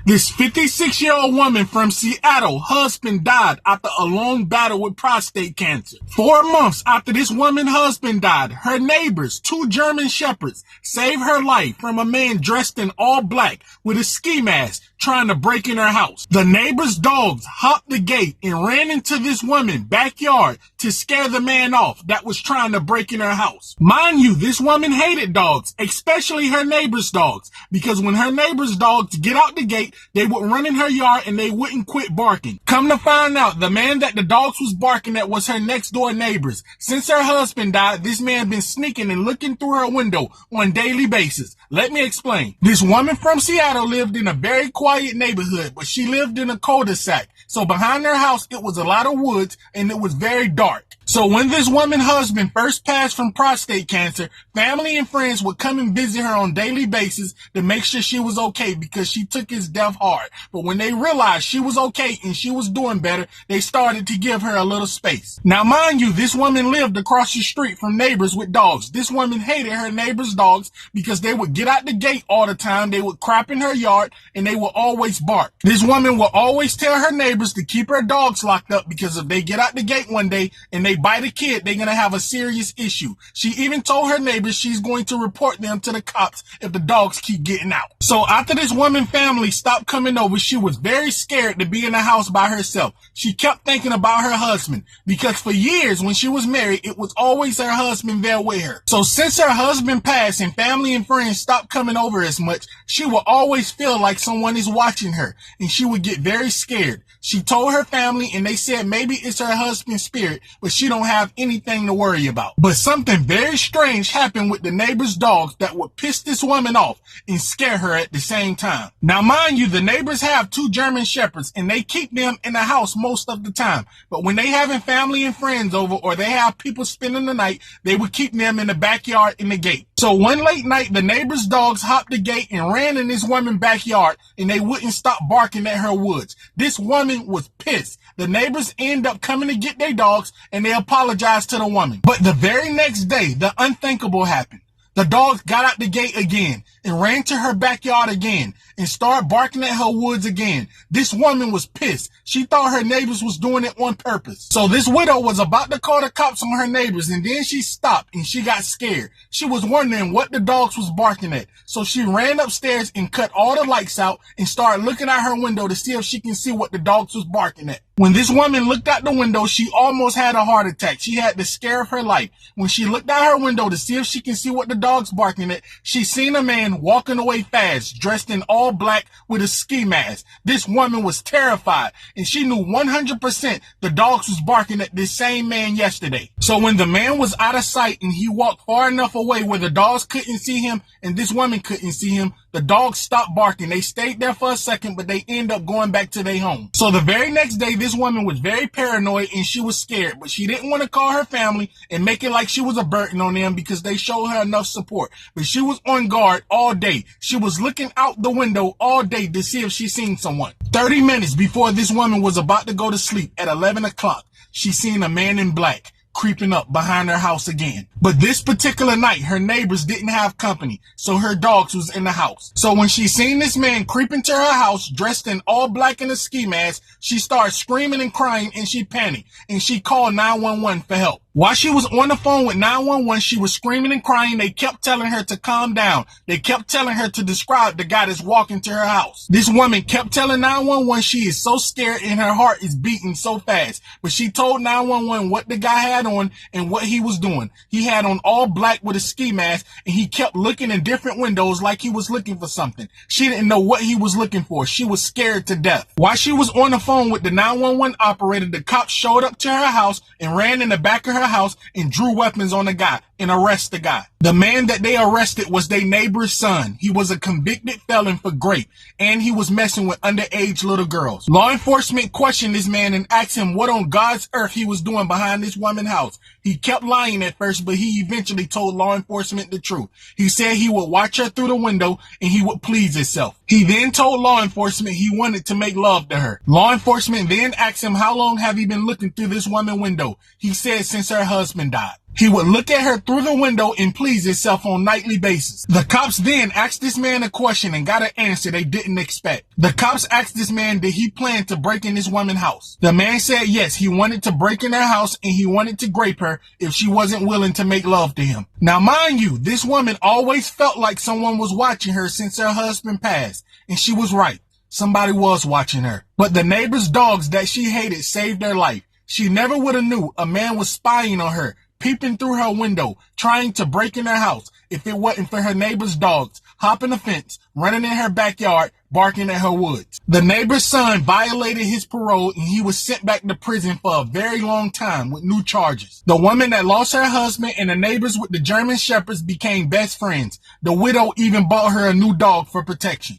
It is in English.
This 56-year-old woman from Seattle, husband died after a long battle with prostate cancer. 4 months after this woman's husband died, her neighbors, 2 German shepherds, saved her life from a man dressed in all black with a ski mask trying to break in her house. The neighbor's dogs hopped the gate and ran into this woman's backyard to scare the man off that was trying to break in her house. Mind you, this woman hated dogs, especially her neighbor's dogs, because when her neighbor's dogs get out the gate, they would run in her yard and they wouldn't quit barking. Come to find out, the man that the dogs was barking at was her next door neighbors. Since her husband died, this man been sneaking and looking through her window on a daily basis. Let me explain. This woman from Seattle lived in a very quiet neighborhood, but she lived in a cul-de-sac. So behind her house, it was a lot of woods and it was very dark. So when this woman's husband first passed from prostate cancer, family and friends would come and visit her on a daily basis to make sure she was okay, because she took his death hard. But when they realized she was okay and she was doing better, they started to give her a little space. Now mind you, this woman lived across the street from neighbors with dogs. This woman hated her neighbors' dogs because they would get out the gate all the time, they would crap in her yard, and they would always bark. This woman would always tell her neighbors to keep her dogs locked up, because if they get out the gate one day and they bite a kid, they're going to have a serious issue. She even told her neighbors she's going to report them to the cops if the dogs keep getting out. So after this woman's family stopped coming over, she was very scared to be in the house by herself. She kept thinking about her husband, because for years when she was married, it was always her husband there with her. So since her husband passed and family and friends stopped coming over as much, she would always feel like someone is watching her, and she would get very scared. She told her family and they said maybe it's her husband's spirit, but she don't have anything to worry about. But something very strange happened with the neighbor's dogs that would piss this woman off and scare her at the same time. Now mind you, the neighbors have 2 German shepherds and they keep them in the house most of the time. But when they having family and friends over, or they have people spending the night, they would keep them in the backyard in the gate. So one late night, the neighbor's dogs hopped the gate and ran in this woman's backyard, and they wouldn't stop barking at her woods. This woman was pissed. The neighbors end up coming to get their dogs, and they apologized to the woman. But the very next day, the unthinkable happened. The dogs got out the gate again and ran to her backyard again and started barking at her woods again. This woman was pissed. She thought her neighbors was doing it on purpose. So this widow was about to call the cops on her neighbors, and then she stopped and she got scared. She was wondering what the dogs was barking at. So she ran upstairs and cut all the lights out and started looking out her window to see if she can see what the dogs was barking at. When this woman looked out the window, she almost had a heart attack. She had the scare of her life. When she looked out her window to see if she can see what the dogs barking at, she seen a man walking away fast, dressed in all black with a ski mask. This woman was terrified, and she knew 100% the dogs was barking at this same man yesterday. So when the man was out of sight and he walked far enough away where the dogs couldn't see him and this woman couldn't see him, the dogs stopped barking. They stayed there for a second, but they end up going back to their home. So the very next day, this woman was very paranoid and she was scared, but she didn't want to call her family and make it like she was a burden on them because they showed her enough support. But she was on guard all day. She was looking out the window all day to see if she seen someone. 30 minutes before this woman was about to go to sleep at 11 o'clock, she seen a man in black creeping up behind her house again. But this particular night, her neighbors didn't have company, so her dogs was in the house. So when she seen this man creeping to her house, dressed in all black in a ski mask, she started screaming and crying, and she panicked, and she called 911 for help. While she was on the phone with 911, she was screaming and crying. They kept telling her to calm down. They kept telling her to describe the guy that's walking to her house. This woman kept telling 911 she is so scared and her heart is beating so fast. But she told 911 what the guy had on and what he was doing. He had on all black with a ski mask, and he kept looking in different windows like he was looking for something. She didn't know what he was looking for. She was scared to death. While she was on the phone with the 911 operator, the cops showed up to her house and ran in the back of her house and drew weapons on the guy and arrested the guy. The man that they arrested was their neighbor's son. He was a convicted felon for rape, and he was messing with underage little girls. Law enforcement questioned this man and asked him what on God's earth he was doing behind this woman's house. He kept lying at first, but he eventually told law enforcement the truth. He said he would watch her through the window and he would please himself. He then told law enforcement he wanted to make love to her. Law enforcement then asked him how long have he been looking through this woman's window. He said since her husband died. He would look at her through the window and please himself on a nightly basis. The cops then asked this man a question and got an answer they didn't expect. The cops asked this man, did he plan to break in this woman's house? The man said yes, he wanted to break in her house and he wanted to grape her if she wasn't willing to make love to him. Now mind you, this woman always felt like someone was watching her since her husband passed, and she was right. Somebody was watching her. But the neighbor's dogs that she hated saved her life. She never would have knew a man was spying on her, peeping through her window, trying to break in her house if it wasn't for her neighbor's dogs hopping the fence, running in her backyard, barking at her woods. The neighbor's son violated his parole and he was sent back to prison for a very long time with new charges. The woman that lost her husband and the neighbors with the German shepherds became best friends. The widow even bought her a new dog for protection.